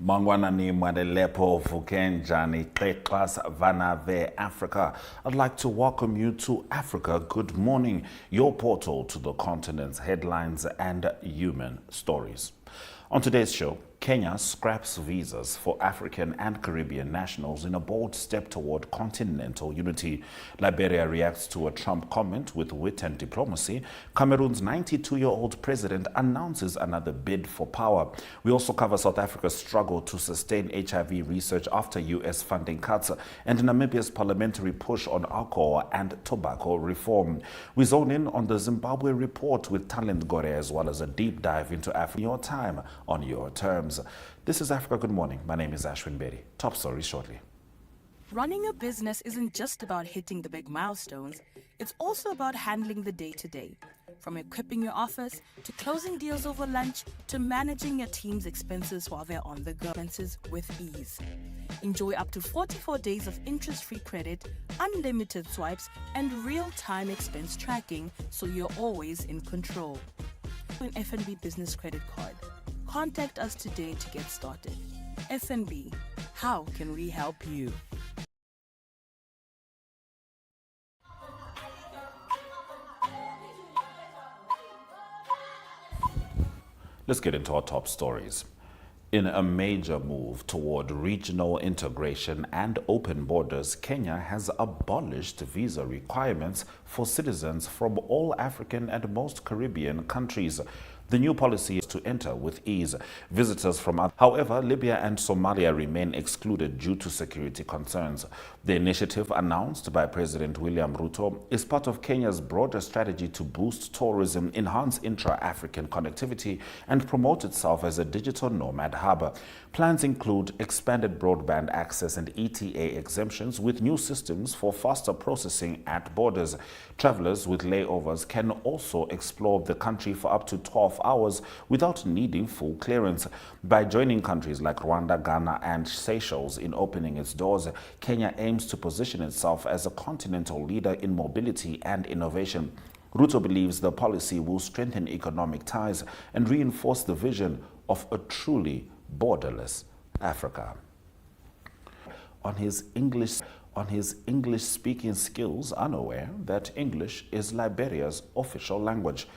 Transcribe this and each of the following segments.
Mangwanani Madelepo Fukenjani Keklas Vanave Africa. I'd like to welcome you to Africa Good Morning, your portal to the continent's headlines and human stories. On today's show, Kenya scraps visas for African and Caribbean nationals in a bold step toward continental unity. Liberia reacts to a Trump comment with wit and diplomacy. Cameroon's 92-year-old president announces another bid for power. We also cover South Africa's struggle to sustain HIV research after U.S. funding cuts and Namibia's parliamentary push on alcohol and tobacco reform. We zone in on the Zimbabwe report with talent Gore, as well as a deep dive into Africa. Your time on your terms. This is Africa Good Morning. My name is Ashwin Berry. Top stories shortly. Running a business isn't just about hitting the big milestones. It's also about handling the day-to-day. From equipping your office, to closing deals over lunch, to managing your team's expenses while they're on the go. Expenses with ease. Enjoy up to 44 days of interest-free credit, unlimited swipes, and real-time expense tracking, so you're always in control. An FNB business credit card. Contact us today to get started. FNB, how can we help you? Let's get into our top stories. In a major move toward regional integration and open borders, Kenya has abolished visa requirements for citizens from all African and most Caribbean countries. The new policy is to enter with ease. Visitors from other. However, Libya and Somalia remain excluded due to security concerns. The initiative, announced by President William Ruto, is part of Kenya's broader strategy to boost tourism, enhance intra-African connectivity, and promote itself as a digital nomad hub. Plans include expanded broadband access and ETA exemptions, with new systems for faster processing at borders. Travelers with layovers can also explore the country for up to 12 hours without needing full clearance. By joining countries like Rwanda, Ghana, and Seychelles in opening its doors, Kenya aims to position itself as a continental leader in mobility and innovation. Ruto believes the policy will strengthen economic ties and reinforce the vision of a truly borderless Africa. On his English-speaking skills, unaware that English is Liberia's official language.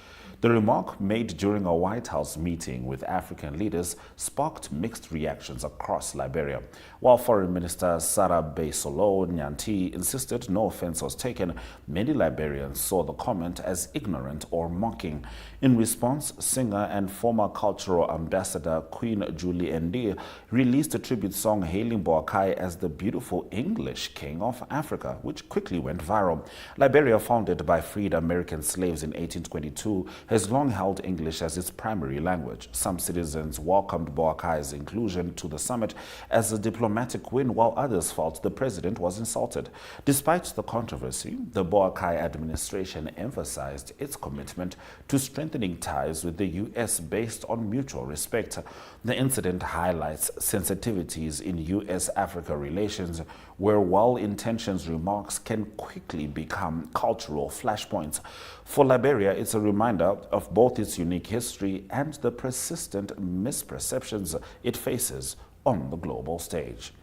The remark, made during a White House meeting with African leaders, sparked mixed reactions across Liberia. While Foreign Minister Sarah Baysolo Nyanti insisted no offense was taken, many Liberians saw the comment as ignorant or mocking. In response, singer and former cultural ambassador Queen Julie Ndi released a tribute song hailing Boakai as the beautiful English king of Africa, which quickly went viral. Liberia, founded by freed American slaves in 1822, has long held English as its primary language. Some citizens welcomed Boakai's inclusion to the summit as a diplomatic win, while others felt the president was insulted. Despite the controversy, the Boakai administration emphasized its commitment to strengthening ties with the U.S. based on mutual respect. The incident highlights sensitivities in U.S.-Africa relations, where well-intentioned remarks can quickly become cultural flashpoints. For Liberia, it's a reminder of both its unique history and the persistent misperceptions it faces on the global stage.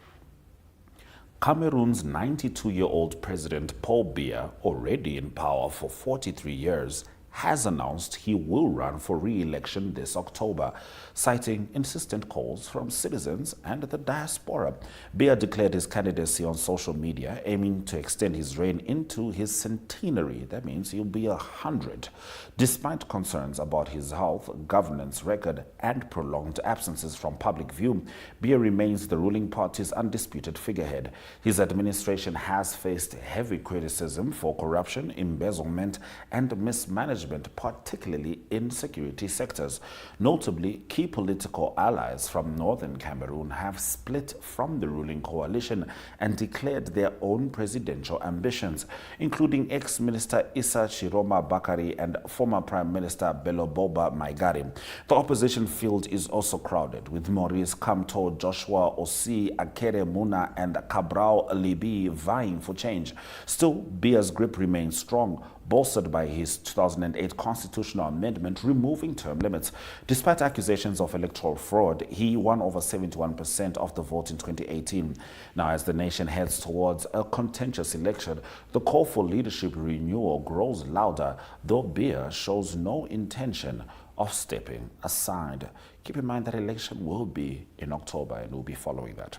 Cameroon's 92-year-old president Paul Biya, already in power for 43 years, has announced he will run for re-election this October, citing insistent calls from citizens and the diaspora. Biya declared his candidacy on social media, aiming to extend his reign into his centenary. That means he'll be 100. Despite concerns about his health, governance record, and prolonged absences from public view, Biya remains the ruling party's undisputed figurehead. His administration has faced heavy criticism for corruption, embezzlement, and mismanagement, particularly in security sectors. Notably, key political allies from northern Cameroon have split from the ruling coalition and declared their own presidential ambitions, including ex-minister Issa Chiroma Bakari and former Prime Minister Beloboba Maigari. The opposition field is also crowded, with Maurice Kamto, Joshua Osi, Akere Muna, and Cabral Libi vying for change. Still, Biya's grip remains strong, bolstered by his 2008 2008 constitutional amendment removing term limits. Despite accusations of electoral fraud, he won over 71% of the vote in 2018. Now, as the nation heads towards a contentious election, the call for leadership renewal grows louder, though Biya shows no intention of stepping aside. Keep in mind that election will be in October, and we'll be following that.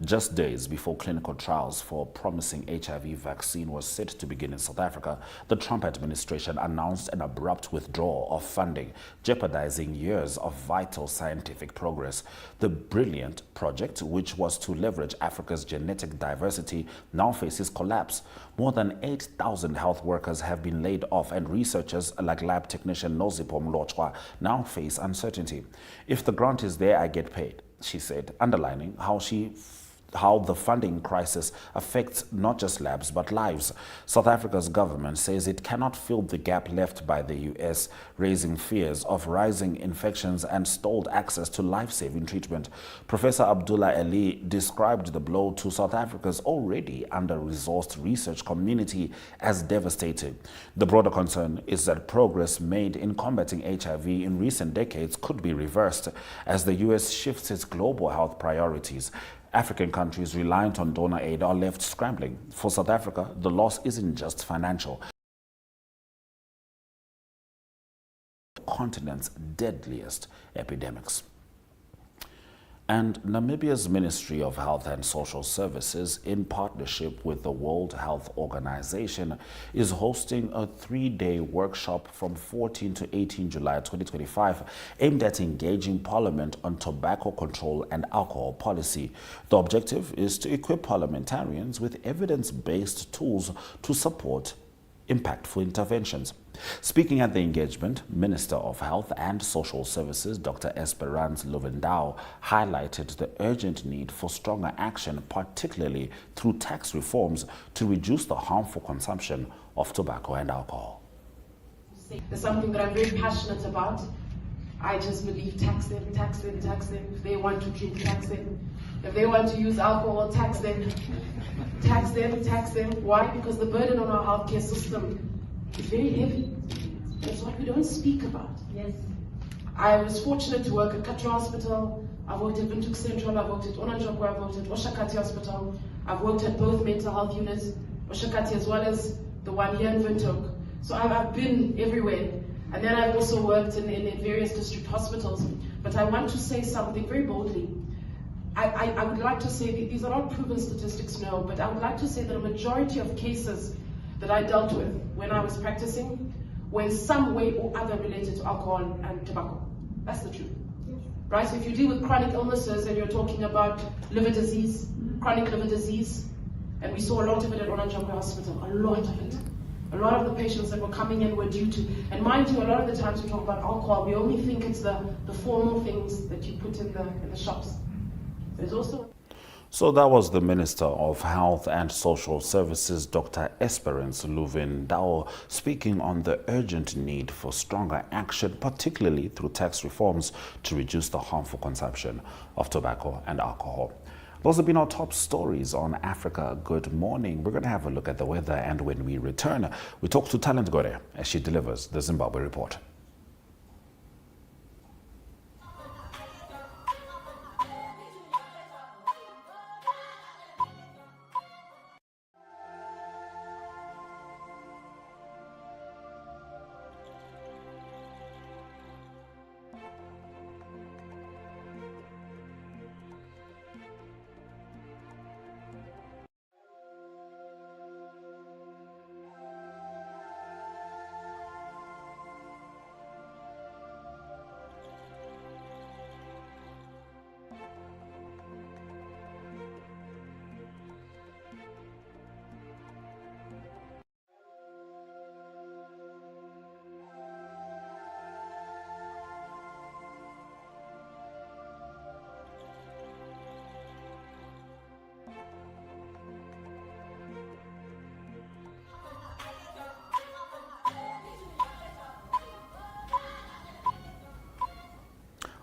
Just days before clinical trials for a promising HIV vaccine was set to begin in South Africa, the Trump administration announced an abrupt withdrawal of funding, jeopardizing years of vital scientific progress. The brilliant project, which was to leverage Africa's genetic diversity, now faces collapse. More than 8,000 health workers have been laid off, and researchers like lab technician Nozipho Mlotshwa now face uncertainty. If the grant is there, I get paid, she said, underlining how the funding crisis affects not just labs but lives. South Africa's government says it cannot fill the gap left by the US, raising fears of rising infections and stalled access to life-saving treatment. Professor Abdullah Ali described the blow to South Africa's already under-resourced research community as devastating. The broader concern is that progress made in combating HIV in recent decades could be reversed as the US shifts its global health priorities. African countries reliant on donor aid are left scrambling. For South Africa, the loss isn't just financial. The continent's deadliest epidemics. And Namibia's Ministry of Health and Social Services, in partnership with the World Health Organization, is hosting a 3-day workshop from 14 to 18 July 2025 aimed at engaging Parliament on tobacco control and alcohol policy. The objective is to equip parliamentarians with evidence-based tools to support impactful interventions. Speaking at the engagement, Minister of Health and Social Services Dr. Esperance Luvendao highlighted the urgent need for stronger action, particularly through tax reforms, to reduce the harmful consumption of tobacco and alcohol. It's something that I'm very passionate about. I just believe tax them, tax them, tax them. If they want to drink, tax them. If they want to use alcohol, tax them. Tax them, tax them. Why? Because the burden on our healthcare system is very heavy. That's what we don't speak about. Yes. I was fortunate to work at Katwa Hospital. I've worked at Windhoek Central. I've worked at Onanjokwe. I've worked at Oshakati Hospital. I've worked at both mental health units, Oshakati as well as the one here in Windhoek. So I've been everywhere. And then I've also worked in various district hospitals. But I want to say something very boldly. I would like to say, these are not proven statistics, no, but I would like to say that a majority of cases that I dealt with when I was practicing were in some way or other related to alcohol and tobacco. That's the truth. Yes. Right? So if you deal with chronic illnesses and you're talking about liver disease, chronic liver disease, and we saw a lot of it at Onanjokwe Hospital, a lot of it. A lot of the patients that were coming in were due to, and mind you, a lot of the times we talk about alcohol, we only think it's the formal things that you put in the shops. There's also... So that was the Minister of Health and Social Services, Dr. Esperance Luvendao, speaking on the urgent need for stronger action, particularly through tax reforms, to reduce the harmful consumption of tobacco and alcohol. Those have been our top stories on Africa Good Morning. We're going to have a look at the weather, and when we return, we talk to Talent Gore as she delivers the Zimbabwe report.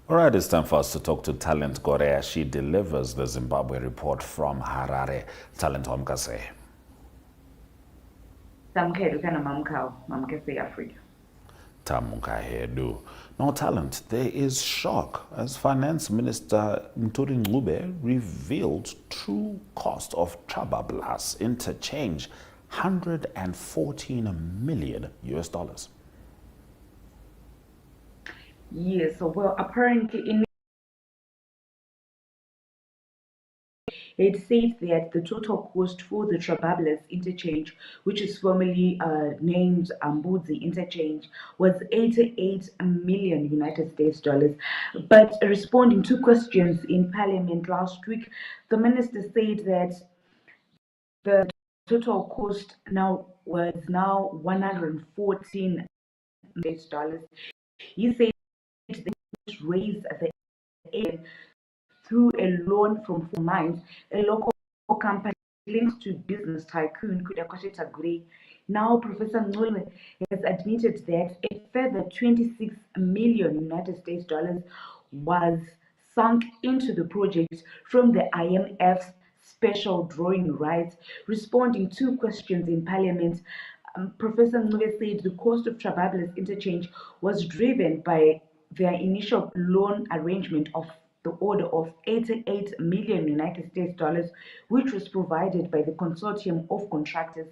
All right, it's time for us to talk to Talent Gore. She delivers the Zimbabwe report from Harare. Talent Omkase. Tamkhedu kana mamkao, mamkese Africa. Tamunkahedu. Now, talent, there is shock as Finance Minister Mturi Ngube revealed true cost of Trabablas interchange, 114 million US dollars. Yes, so well, apparently it says that the total cost for the Trabablas interchange, which is formerly named Ambudzi interchange, was 88 million United States dollars. But responding to questions in Parliament last week, the minister said that the total cost was 114 US dollars. He said they raised the aid through a loan from Four Mines, a local company linked to business tycoon Kudakoteta Gore. Now, Professor Ngule has admitted that a further 26 million United States dollars was sunk into the project from the IMF's special drawing rights. Responding to questions in Parliament, Professor Ngule said the cost of Trabablas interchange was driven by their initial loan arrangement of the order of 88 million United States dollars, which was provided by the consortium of contractors.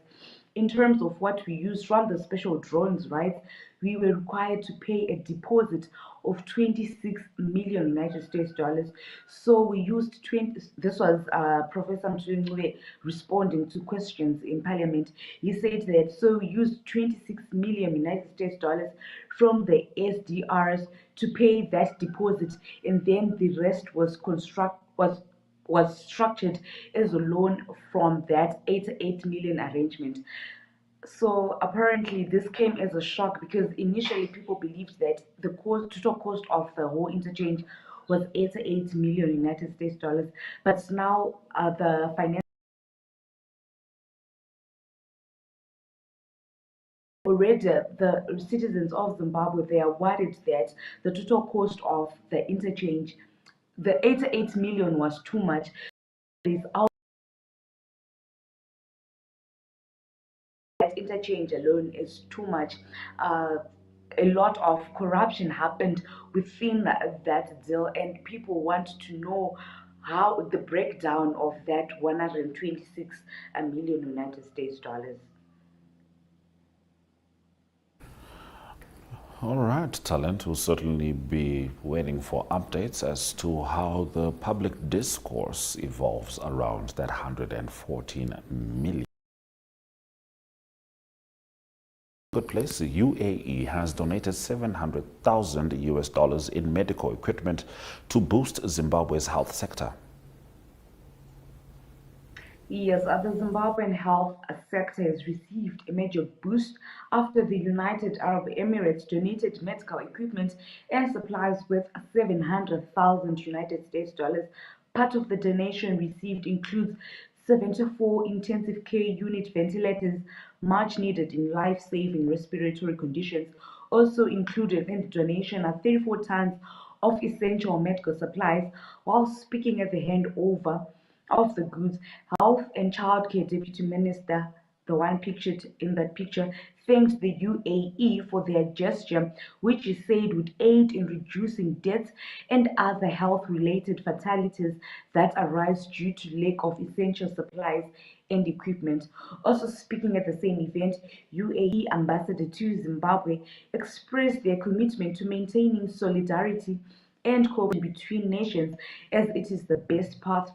In terms of what we used from the special drawings rights, we were required to pay a deposit of 26 million United States dollars. So we used 20. This was Professor Mtuli responding to questions in Parliament. He said that so we used 26 million United States dollars from the SDRs to pay that deposit, and then the rest was structured as a loan from that 88 million arrangement. So apparently this came as a shock because initially people believed that the total cost of the whole interchange was 88 million United States dollars, but now the finance already the citizens of Zimbabwe, they are worried that the total cost of the interchange, the 88 million was too much. That interchange alone is too much. A lot of corruption happened within that deal, and people want to know how the breakdown of that 126 million United States dollars. All right, talent will certainly be waiting for updates as to how the public discourse evolves around that 114 million. Good place. The UAE has donated 700,000 US dollars in medical equipment to boost Zimbabwe's health sector. Yes, the Zimbabwean health sector has received a major boost after the United Arab Emirates donated medical equipment and supplies worth 700,000 United States dollars. Part of the donation received includes 74 intensive care unit ventilators, much needed in life-saving respiratory conditions. Also included in the donation are 34 tons of essential medical supplies. While speaking at the handover of the goods, Health and Childcare Deputy Minister, the one pictured in that picture, thanked the UAE for their gesture, which he said would aid in reducing deaths and other health-related fatalities that arise due to lack of essential supplies and equipment. Also speaking at the same event, UAE Ambassador to Zimbabwe expressed their commitment to maintaining solidarity and cooperation between nations, as it is the best path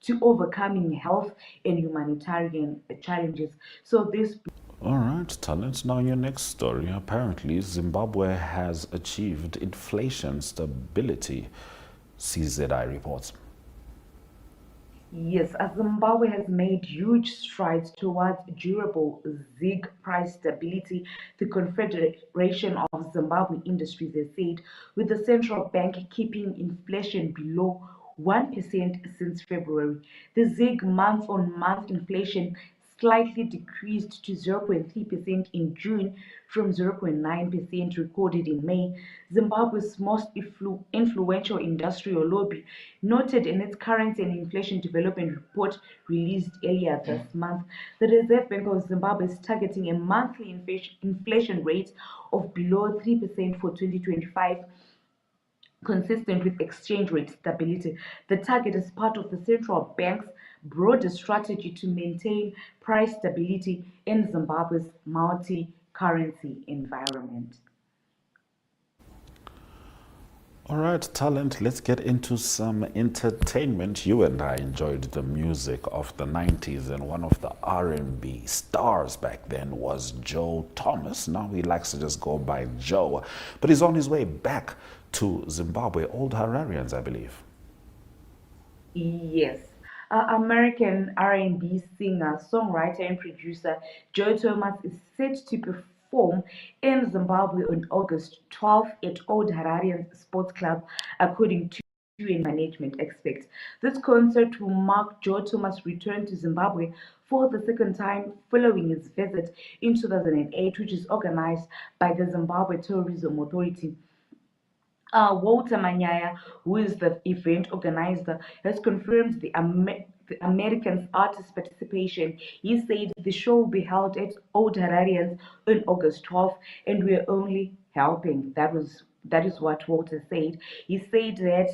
to overcoming health and humanitarian challenges. So this. All right, talent. Now, in your next story, apparently Zimbabwe has achieved inflation stability, CZI reports. Yes, as Zimbabwe has made huge strides towards durable ZiG price stability, the Confederation of Zimbabwe Industries has said, with the central bank keeping inflation below 1% since February. The ZiG month-on-month inflation slightly decreased to 0.3% in June from 0.9% recorded in May. Zimbabwe's most influential industrial lobby noted in its currency and inflation development report released earlier this month. The Reserve Bank of Zimbabwe is targeting a monthly inflation rate of below 3% for 2025, consistent with exchange rate stability. The target is part of the central bank's broader strategy to maintain price stability in Zimbabwe's multi-currency environment. All right, talent, let's get into some entertainment. You and I enjoyed the music of the 90s, and one of the R&B stars back then was Joe Thomas. Now he likes to just go by Joe, but he's on his way back to Zimbabwe. Old Hararians, I believe. Yes. American R&B singer, songwriter, and producer Joe Thomas is set to perform in Zimbabwe on August 12th at Old Hararian Sports Club, according to management experts. This concert will mark Joe Thomas' return to Zimbabwe for the second time following his visit in 2008, which is organized by the Zimbabwe Tourism Authority. Walter Manyaya, who is the event organizer, has confirmed the American artist's participation. He said the show will be held at Old Hararians on August 12th, and we're only helping. That is what Walter said. He said that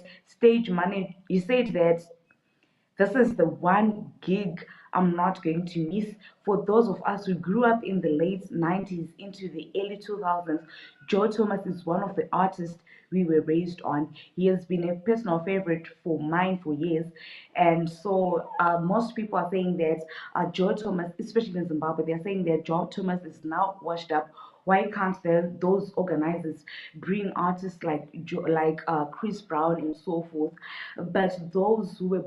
this is the one gig I'm not going to miss. For those of us who grew up in the late 90s into the early 2000s, Joe Thomas is one of the artists we were raised on. He has been a personal favorite for mine for years. And so most people are saying that Joe Thomas, especially in Zimbabwe, they're saying that Joe Thomas is now washed up. Why can't those organizers bring artists like Chris Brown and so forth? But those who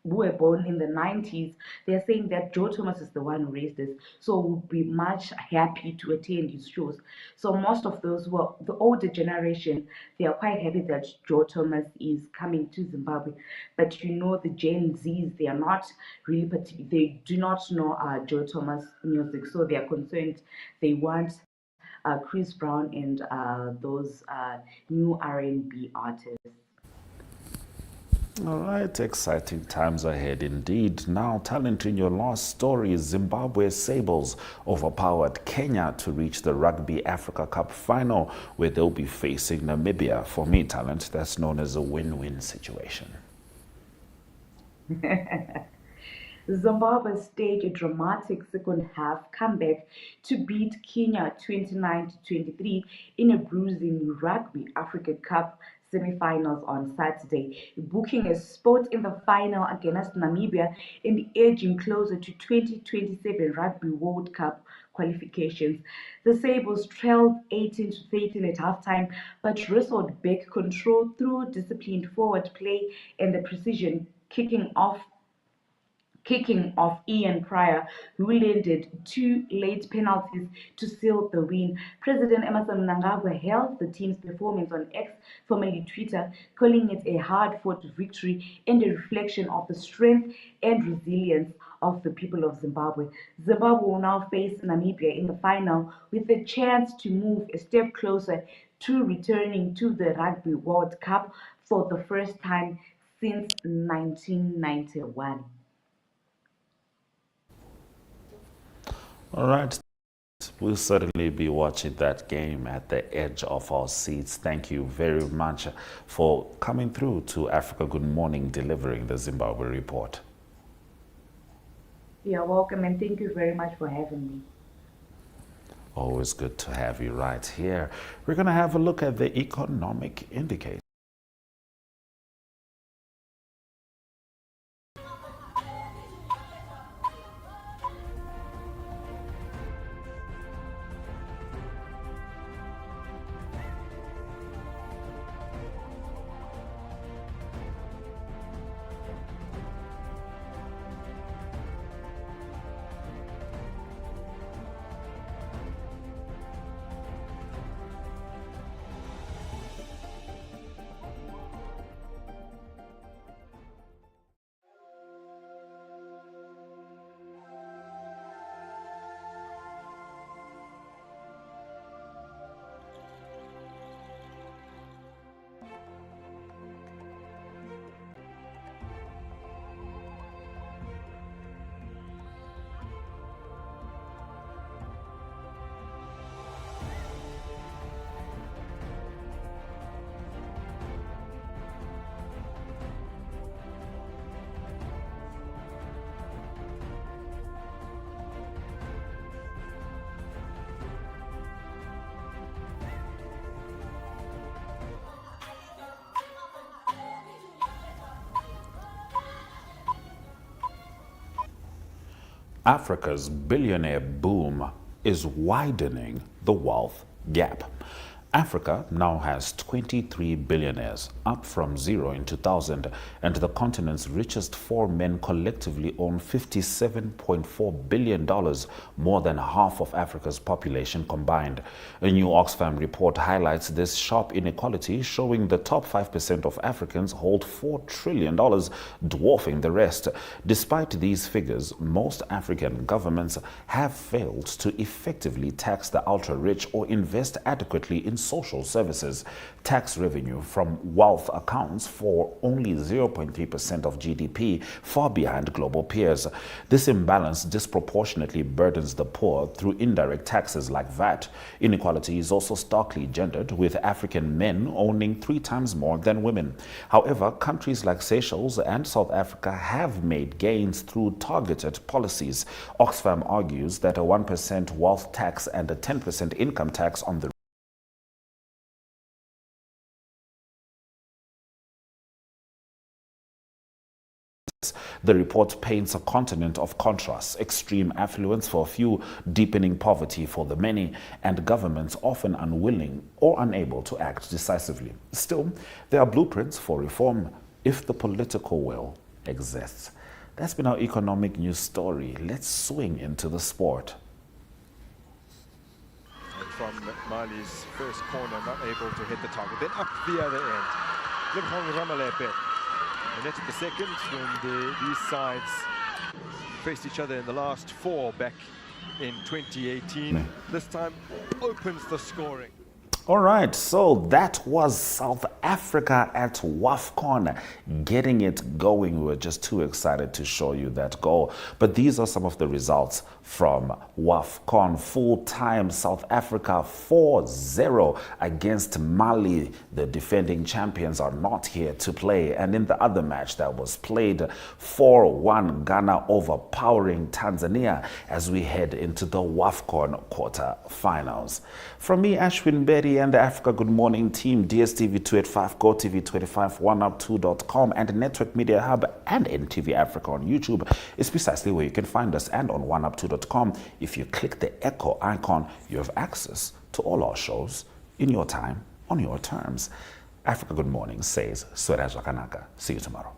were born in the 90s, they're saying that Joe Thomas is the one who raised this, so we'll be much happy to attend his shows. So most of those who are the older generation, they are quite happy that Joe Thomas is coming to Zimbabwe. But the Gen Zs, they are not really they do not know Joe Thomas music, so they are concerned. They want Chris Brown and those new R&B artists. All right, exciting times ahead indeed. Now, talent, in your last story, Zimbabwe Sables overpowered Kenya to reach the Rugby Africa Cup final, where they'll be facing Namibia. For me, talent, that's known as a win-win situation. Zimbabwe staged a dramatic second half comeback to beat Kenya 29-23 in a bruising Rugby Africa Cup semi-finals on Saturday, booking a spot in the final against Namibia and edging closer to 2027 Rugby World Cup qualifications. The Sables trailed 18-13 at halftime, but wrestled back control through disciplined forward play and the precision kicking off Ian Pryor, who landed 2 late penalties to seal the win. President Emerson Mnangagwa hailed the team's performance on X, formerly Twitter, calling it a hard-fought victory and a reflection of the strength and resilience of the people of Zimbabwe. Zimbabwe will now face Namibia in the final with a chance to move a step closer to returning to the Rugby World Cup for the first time since 1991. All right. We'll certainly be watching that game at the edge of our seats. Thank you very much for coming through to Africa Good Morning, delivering the Zimbabwe report. You're welcome, and thank you very much for having me. Always good to have you right here. We're going to have a look at the economic indicators. Africa's billionaire boom is widening the wealth gap. Africa now has 23 billionaires, up from 0 in 2000, and the continent's richest 4 men collectively own $57.4 billion, more than half of Africa's population combined. A new Oxfam report highlights this sharp inequality, showing the top 5% of Africans hold $4 trillion, dwarfing the rest. Despite these figures, most African governments have failed to effectively tax the ultra-rich or invest adequately in social services. Tax revenue from wealth accounts for only 0.3% of GDP, far behind global peers. This imbalance disproportionately burdens the poor through indirect taxes like VAT. Inequality is also starkly gendered, with African men owning 3 times more than women. However, countries like Seychelles and South Africa have made gains through targeted policies. Oxfam argues that a 1% wealth tax and a 10% income tax on the report paints a continent of contrasts: extreme affluence for a few, deepening poverty for the many, and governments often unwilling or unable to act decisively. Still, there are blueprints for reform if the political will exists. That's been our economic news story. Let's swing into the sport. And from Mali's first corner, not able to hit the target. Then up the other end. And that's the second when these sides faced each other in the last 4 back in 2018. This time opens the scoring. All right, so that was South Africa at WAFCON, getting it going. We were just too excited to show you that goal. But these are some of the results from WAFCON. Full-time South Africa 4-0 against Mali. The defending champions are not here to play. And in the other match that was played, 4-1 Ghana overpowering Tanzania as we head into the WAFCON quarter-finals. From me, Ashwin Betty, and the Africa Good Morning team, DStv 285, GOtv 25, oneup2.com, and Network Media Hub and NTV Africa on YouTube is precisely where you can find us, and on oneup2.com. If you click the echo icon, you have access to all our shows in your time, on your terms. Africa Good Morning says, Swera Jakanaka. See you tomorrow.